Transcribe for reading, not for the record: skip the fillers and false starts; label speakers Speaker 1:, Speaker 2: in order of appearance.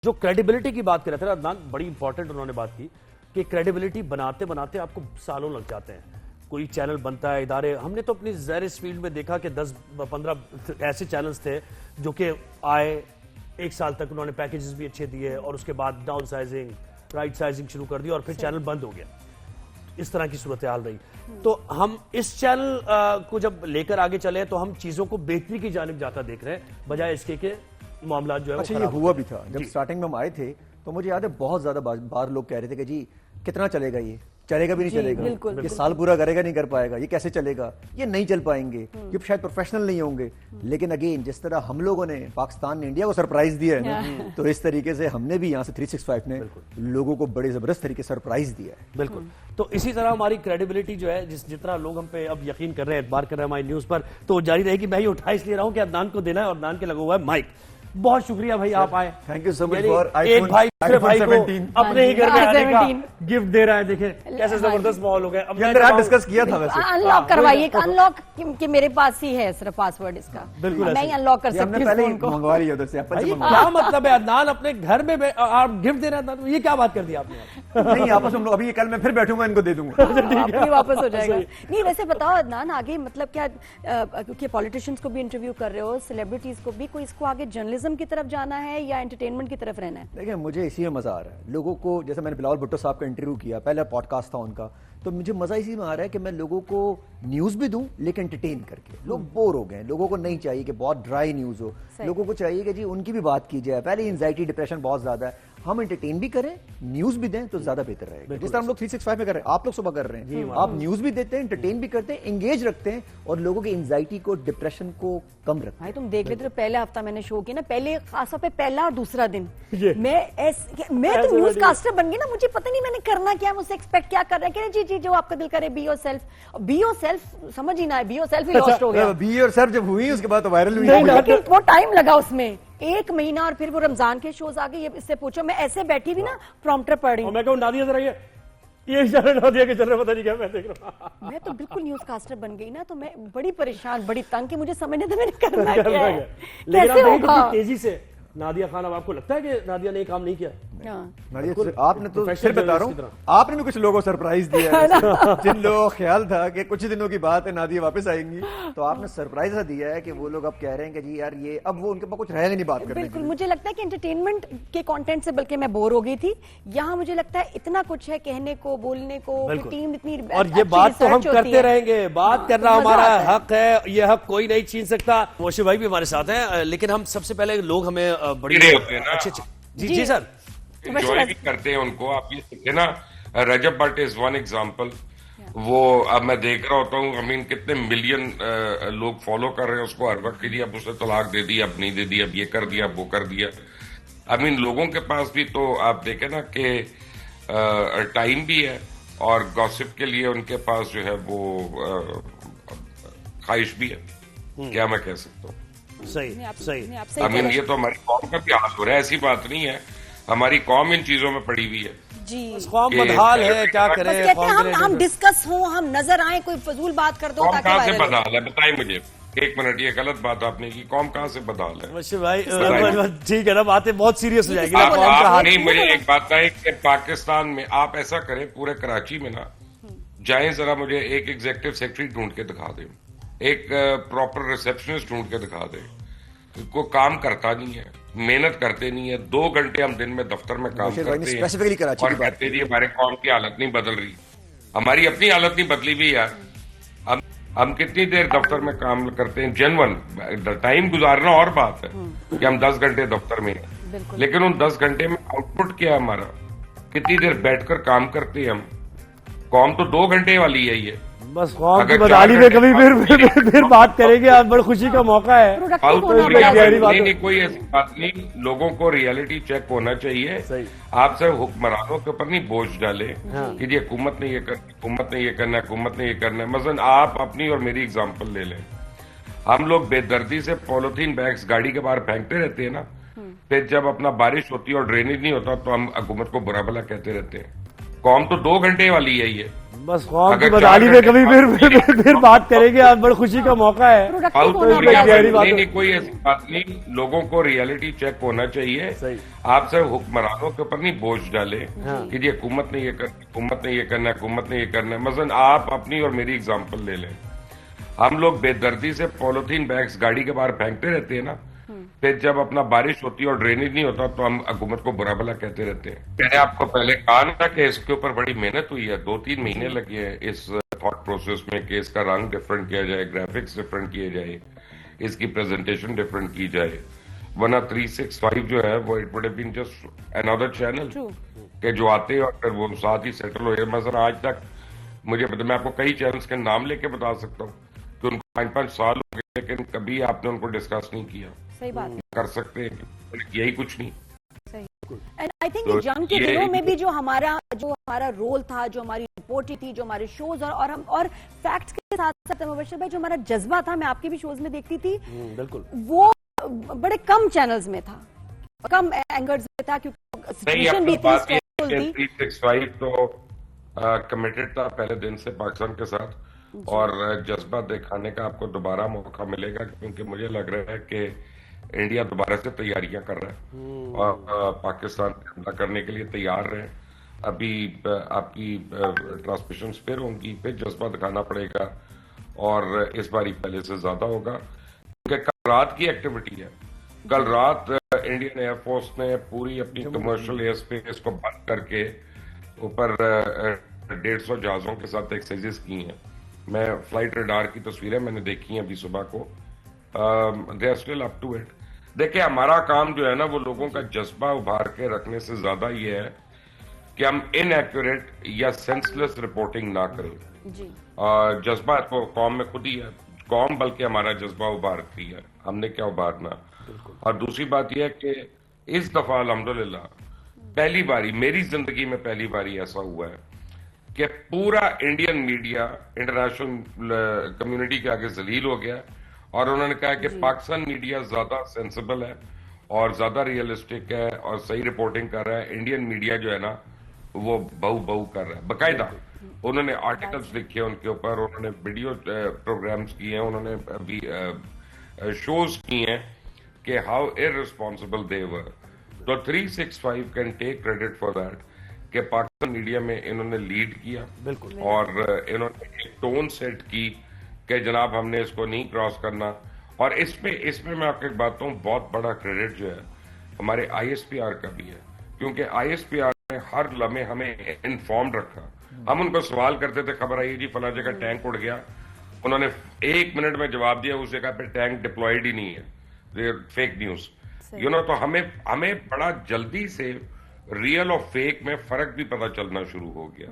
Speaker 1: جو کریڈیبلٹی کی بات کر رہے تھے عدنان، بڑی امپورٹنٹ انہوں نے بات کی کہ کریڈیبلٹی بناتے بناتے آپ کو سالوں لگ جاتے ہیں. کوئی چینل بنتا ہے، ادارے، ہم نے تو اپنی زیر اس فیلڈ میں دیکھا کہ 10-15 ایسے چینلز تھے جو کہ آئے، ایک سال تک انہوں نے پیکیجز بھی اچھے دیے اور اس کے بعد ڈاؤن سائزنگ، رائٹ سائزنگ شروع کر دی اور پھر چینل بند ہو گیا. اس طرح کی صورتحال رہی. تو ہم اس چینل کو جب لے کر آگے چلے تو ہم چیزوں کو بہتری کی جانب جاتا دیکھ رہے ہیں بجائے اس کے کہ معاملات جو ہے.
Speaker 2: اچھا، یہ ہوا بھی تھا جب سٹارٹنگ میں ہم آئے تھے تو مجھے یاد ہے بہت زیادہ بار لوگ کہہ رہے تھے کہ جی کتنا چلے گا، یہ چلے گا بھی نہیں چلے گا، یہ سال پورا کرے گا نہیں کر پائے گا، یہ کیسے چلے گا، یہ نہیں چل پائیں گے، یہ شاید پروفیشنل نہیں ہوں گے. لیکن اگین جس طرح ہم لوگوں نے پاکستان نے انڈیا کو سرپرائز دیا ہے نا، تو اس طریقے سے ہم نے بھی یہاں سے 365 نے لوگوں کو بڑے زبردست طریقے سے سرپرائز دیا ہے.
Speaker 1: بالکل. تو اسی طرح ہماری کریڈیبلٹی جو ہے، جس طرح لوگ ہم پہ اب یقین کر رہے ہیں، اعتبار کر رہے ہیں ہماری نیوز پر، تو جاری رہے گی. میں یہ اٹھا اس لیے رہا ہوں کہ عدنان کو دینا ہے اور عدنان کے لگا ہوا ہے مائک. بہت شکریہ بھائی، آپ آئے.
Speaker 2: Thank you so much for
Speaker 1: ایک بھائی دوسرے بھائی کو اپنے ہی گھر میں آنے کا گفٹ دے رہا ہے. دیکھیں کیسے زبردست ماحول ہو گیا. اب
Speaker 2: یہ آپ ڈسکس کیا تھا ویسے
Speaker 3: ان لاک کروائیے، ان لاک کہ میرے پاس ہی ہے صرف پاس ورڈ اس کا، میں ہی ان لاک کر سکتی ہوں فون کو.
Speaker 2: منگوا رہی ہے ادھر سے ایپل سے.
Speaker 1: کیا مطلب ہے عدنان اپنے گھر میں آپ گفٹ دے رہے ہیں؟ یہ کیا بات کر دی آپ نے؟
Speaker 2: نہیں آپس ہم لوگ ابھی کل میں پھر بیٹھوں گا ان کو دے دوں گا.
Speaker 3: آپ واپس ہو جائے گا. نہیں ویسے بتاؤ عدنان، آگے مطلب کیا، کیونکہ پولیٹیشینز کو بھی انٹرویو کر رہے ہو، سیلیبریٹیز کو بھی، کوئی اس کو آگے جرنلزم کی طرف جانا ہے یا انٹرٹینمنٹ کی طرف رہنا ہے؟
Speaker 2: دیکھیں مجھے اسی میں مزہ آ رہا ہے لوگوں کو. جیسے میں نے بلاول بھٹو صاحب کا انٹرویو کیا، پہلا پوڈ کاسٹ تھا ان کا، تو مجھے مزہ اسی میں آ رہا ہے کہ میں لوگوں کو نیوز بھی دوں لیکن انٹرٹین کر کے. لوگ بور ہو گئے، لوگوں کو نہیں چاہیے کہ بہت ڈرائی نیوز ہو، لوگوں کو چاہیے کہ جی ان کی بھی بات کی جائے. پہلے انزائٹی ڈپریشن بہت زیادہ ہے، ہم انٹرٹین بھی کریں نیوز بھی دیں تو زیادہ بہتر رہے گا. جس طرح ہم لوگ 365 میں کر رہے ہیں، آپ لوگ صبح کر رہے ہیں، آپ نیوز بھی دیتے ہیں، انٹرٹین بھی کرتے ہیں، انگیج رکھتے ہیں اور لوگوں کی انزائٹی کو، ڈپریشن کو کم رکھتے ہیں.
Speaker 3: بھائی تم دیکھ لیتے، پہلا ہفتہ میں نے شو کیا نا، پہلے خاص طور پہ پہلا اور دوسرا دن میں تو نیوز کاسٹر بن گئی نا. مجھے پتہ نہیں میں نے کرنا کیا، مجھ سے ایکسپیکٹ کیا کر رہے ہیں کہ جی جی جو آپ کا دل کرے، be yourself. Be yourself سمجھ ہی نہ ہے، بی یور سیلف ہی لاسٹ ہو گیا.
Speaker 2: بی یور سیلف جب ہوئی اس کے بعد تو وائرل ہوئی،
Speaker 3: لیکن وہ ٹائم لگا اس میں 1 مہینہ، اور پھر وہ رمضان کے شوز آ گئے. اس سے پوچھو، میں ایسے بیٹھی بھی نا پرومپٹر پڑھ رہی ہوں،
Speaker 1: میں کہوں نادیہ ذرا یہ اشارہ نادیہ کے چل رہا، پتہ نہیں کیا میں دیکھ رہا ہوں.
Speaker 3: میں تو بالکل نیوز کاسٹر بن گئی نا، تو میں بڑی پریشان، بڑی تنگ کہ مجھے سمجھ نہیں تھا میں نے کرنا کیا ہے، کیسے ہوگا.
Speaker 1: تیزی سے نادیہ خان، اب آپ کو لگتا ہے کہ نادیہ نے یہ کام نہیں کیا؟
Speaker 2: آپ نے تو پھر بتا رہا ہوں، آپ نے بھی کچھ لوگوں کو سرپرائز دیا ہے. جن لوگوں کو خیال تھا کہ کچھ دنوں کی بات ہے نادیہ واپس آئیں گی، تو آپ نے سرپرائز دیا ہے کہ وہ لوگ اب کہہ رہے ہیں کہ جی یار یہ اب وہ ان کے پاس کچھ رہے گا نہیں بات کرنے.
Speaker 3: بالکل. مجھے لگتا ہے کہ انٹرٹینمنٹ کے کانٹینٹ سے بلکہ میں بور ہو گئی تھی. یہاں مجھے لگتا ہے اتنا کچھ ہے کہنے کو، بولنے کو، ٹیم اتنی،
Speaker 1: اور یہ بات تو ہم کرتے رہیں گے، بات کرنا ہمارا حق ہے، یہ حق کوئی نہیں چھین سکتا. موشی بھائی بھی ہمارے ساتھ ہیں، لیکن ہم سب سے پہلے لوگ ہمیں بڑی اچھے جی سر
Speaker 4: انجوائے بھی کرتے ہیں ان کو. آپ یہ دیکھیں نا، رجب بٹ از ون ایگزامپل. وہ اب میں دیکھ رہا ہوتا ہوں، کتنے ملین لوگ فالو کر رہے ہیں اس کو ہر وقت کے لیے. اب اس نے طلاق دے دی، اب نہیں دے دی، اب یہ کر دیا، اب وہ کر دیا. لوگوں کے پاس بھی تو آپ دیکھیں نا کہ ٹائم بھی ہے اور گوسپ کے لیے ان کے پاس جو ہے وہ خواہش بھی ہے. کیا میں کہہ سکتا ہوں؟
Speaker 1: صحیح.
Speaker 4: یہ تو ہماری قوم کا بھی حال ہو رہا ہے، ایسی بات نہیں ہے. ہماری قوم ان چیزوں میں پڑی ہوئی ہے.
Speaker 3: جی
Speaker 1: قوم بدحال ہے، کیا کریں.
Speaker 3: ہم ڈسکس ہوں، ہم نظر آئیں، کوئی فضول بات کر دو.
Speaker 4: قوم کہاں سے بدحال ہے بتائیں مجھے. 1 منٹ، یہ غلط بات آپ نے کی. قوم کہاں سے بدحال ہے؟
Speaker 1: مشی بھائی ٹھیک ہے نا، باتیں بہت سیریس ہو جائے گی.
Speaker 4: نہیں، مجھے ایک بات ہے کہ پاکستان میں آپ ایسا کریں، پورے کراچی میں نا جائیں، ذرا مجھے ایک ایگزیکٹو سیکرٹری ڈھونڈ کے دکھا دیں، ایک پراپر ریسپشنسٹ ڈھونڈ کے دکھا دیں. کو کام کرتا نہیں ہے، محنت کرتے نہیں ہے. 2 گھنٹے ہم دن میں دفتر میں کام کرتے ہیں اور کہتے ہیں ہمارے قوم کی حالت نہیں بدل رہی. ہماری اپنی حالت نہیں بدلی بھی یار. ہم کتنی دیر دفتر میں کام کرتے ہیں، جنون ٹائم گزارنا اور بات ہے کہ ہم 10 گھنٹے دفتر میں ہیں، لیکن ان 10 گھنٹے میں آؤٹ پٹ کیا ہمارا؟ کتنی دیر بیٹھ کر کام کرتے ہیں ہم. قوم تو 2 گھنٹے والی ہے. یہ
Speaker 1: بس قوم کی بدحالی میں کبھی پھر بات کریں گے. آج بڑی خوشی کا موقع ہے.
Speaker 4: نہیں، کوئی ایسی بات نہیں. لوگوں کو ریئلٹی چیک ہونا چاہیے. آپ سے حکمرانوں کے اوپر نہیں بوجھ ڈالے کہ جی حکومت نے یہ کرنا، حکومت نے یہ کرنا، حکومت نے یہ کرنا ہے. مثلا آپ اپنی اور میری اگزامپل لے لیں. ہم لوگ بے دردی سے پولیتھین بیگز گاڑی کے باہر پھینکتے رہتے ہیں نا، پھر جب اپنا بارش ہوتی ہے اور ڈرینیج نہیں ہوتا تو ہم حکومت کو برا بھلا کہتے رہتے ہیں. قوم تو 2 گھنٹے والی ہے یہ.
Speaker 1: بس قوم کی
Speaker 4: اگر
Speaker 1: بدحالی
Speaker 4: 4
Speaker 1: میں
Speaker 4: گھنٹے
Speaker 1: کبھی پھر بات کریں گے. آج بڑی خوشی کا موقع ہے.
Speaker 3: Productive
Speaker 4: فالتو
Speaker 3: ہونا
Speaker 1: بڑی
Speaker 3: بڑا
Speaker 1: گہری بات ہے.
Speaker 4: نہیں, کوئی ایسی بات نہیں. لوگوں کو ریئلٹی چیک ہونا چاہیے.
Speaker 1: صحیح.
Speaker 4: آپ سے حکمرانوں کے اوپر نہیں بوجھ ڈالے کہ جی حکومت نے یہ کرنا, حکومت نے یہ کرنا, حکومت نے یہ کرنا ہے. مثلا آپ اپنی اور میری اگزامپل لے لیں. ہم لوگ بے دردی سے پولیتھین بیگز گاڑی کے باہر پھینکتے رہتے ہیں نا, پھر جب اپنا بارش ہوتی ہے اور ڈرینیج نہیں ہوتا تو ہم حکومت کو برا بھلا کہتے رہتے ہیں. میں نے آپ کو پہلے کہا نا کہ اس کے اوپر بڑی محنت ہوئی ہے. 2-3 مہینے لگے ہیں اس تھاٹ پروسیس میں کہ اس کا رنگ ڈفرنٹ کیا جائے, گرافکس ڈفرنٹ کیے جائے, اس کی پریزنٹیشن ڈفرنٹ کی جائے. ورنہ 365 جو ہے وہ it would have been just another channel کہ جو آتے اور پھر وہ ساتھ ہی سیٹل ہو جائے. مثلا آج تک مجھے میں آپ کو کئی چینلز کے نام لے کے بتا سکتا ہوں کہ ان کو 5 سال ہو گئے لیکن کبھی آپ نے ان کو ڈسکس نہیں کیا.
Speaker 3: صحیح بات ہے.
Speaker 4: کر سکتے ہیں, یہی کچھ نہیں.
Speaker 3: اینڈ آئی تھنک جنگ کے دنوں میں بھی جو ہمارا رول تھا, جو ہماری رپورٹنگ تھی, جو ہمارے شوز اور فیکٹس کے ساتھ ساتھ مبشر بھائی جو ہمارا جذبہ تھا, میں آپ کے بھی شوز میں دیکھتی تھی,
Speaker 1: بالکل
Speaker 3: وہ بڑے کم چینلز میں تھا, کم اینگرز میں تھا, کیونکہ سچویشن بھی تھی, اسٹریسفل تھی.
Speaker 4: 365 تو کمیٹڈ تھا پہلے دن سے پاکستان کے ساتھ, اور جذبہ دکھانے کا آپ کو دوبارہ موقع ملے گا کیونکہ مجھے لگ رہا ہے کہ انڈیا دوبارہ سے تیاریاں کر رہا ہے اور پاکستان حملہ کرنے کے لیے تیار رہے. ابھی آپ کی ٹرانسمیشنز پھر ہوں گی, پھر جذبہ دکھانا پڑے گا اور اس باری پہلے سے زیادہ ہوگا کیونکہ کل رات کی ایکٹیویٹی ہے. کل رات انڈین ایئر فورس نے پوری اپنی کمرشل ایئر اسپیس کو بند کر کے اوپر 150 جہازوں کے ساتھ ایکسرسائز کی ہیں. میں فلائٹ ریڈار کی تصویریں میں نے دیکھی ہیں ابھی صبح کو. they are still up to it. دیکھیں ہمارا کام جو ہے نا وہ لوگوں کا جذبہ ابھار کے رکھنے سے زیادہ یہ ہے کہ ہم ان ایکوریٹ یا سینسلیس رپورٹنگ نہ کریں. جذبہ تو قوم میں خود ہی ہے, قوم بلکہ ہمارا جذبہ ابھارتی ہے, ہم نے کیا ابھارنا. اور دوسری بات یہ ہے کہ اس دفعہ الحمدللہ پہلی باری میری زندگی میں پہلی باری ایسا ہوا ہے کہ پورا انڈین میڈیا انٹرنیشنل کمیونٹی کے آگے ذلیل ہو گیا اور انہوں نے کہا کہ پاکستان میڈیا زیادہ سینسیبل ہے اور زیادہ ریئلسٹک ہے اور صحیح رپورٹنگ کر رہا ہے. انڈین میڈیا جو ہے نا وہ بہو کر رہا ہے. باقاعدہ انہوں نے آرٹیکلز لکھے ان کے اوپر, انہوں نے ویڈیو پروگرامز کیے ہیں, انہوں نے ابھی شوز کی ہیں کہ ہاؤ irresponsible they were. تو 365 can take credit for that کہ پاکستان میڈیا میں انہوں نے لیڈ کیا اور انہوں نے ایک ٹون سیٹ کی کہ جناب ہم نے اس کو نہیں کراس کرنا. اور اس میں میں آپ کو ایک بات ہوں, بہت بڑا کریڈٹ جو ہے ہمارے آئی ایس پی آر کا بھی ہے کیونکہ آئی ایس پی آر نے ہر لمحے ہمیں انفارم رکھا. ہم ان کو سوال کرتے تھے, خبر آئی جی فلاں جگہ ٹینک اڑ گیا, انہوں نے 1 منٹ میں جواب دیا, اس جگہ پہ ٹینک ڈپلوائڈ ہی نہیں ہے, فیک نیوز. تو ہمیں بڑا جلدی سے ریئل اور فیک میں فرق بھی پتہ چلنا شروع ہو گیا.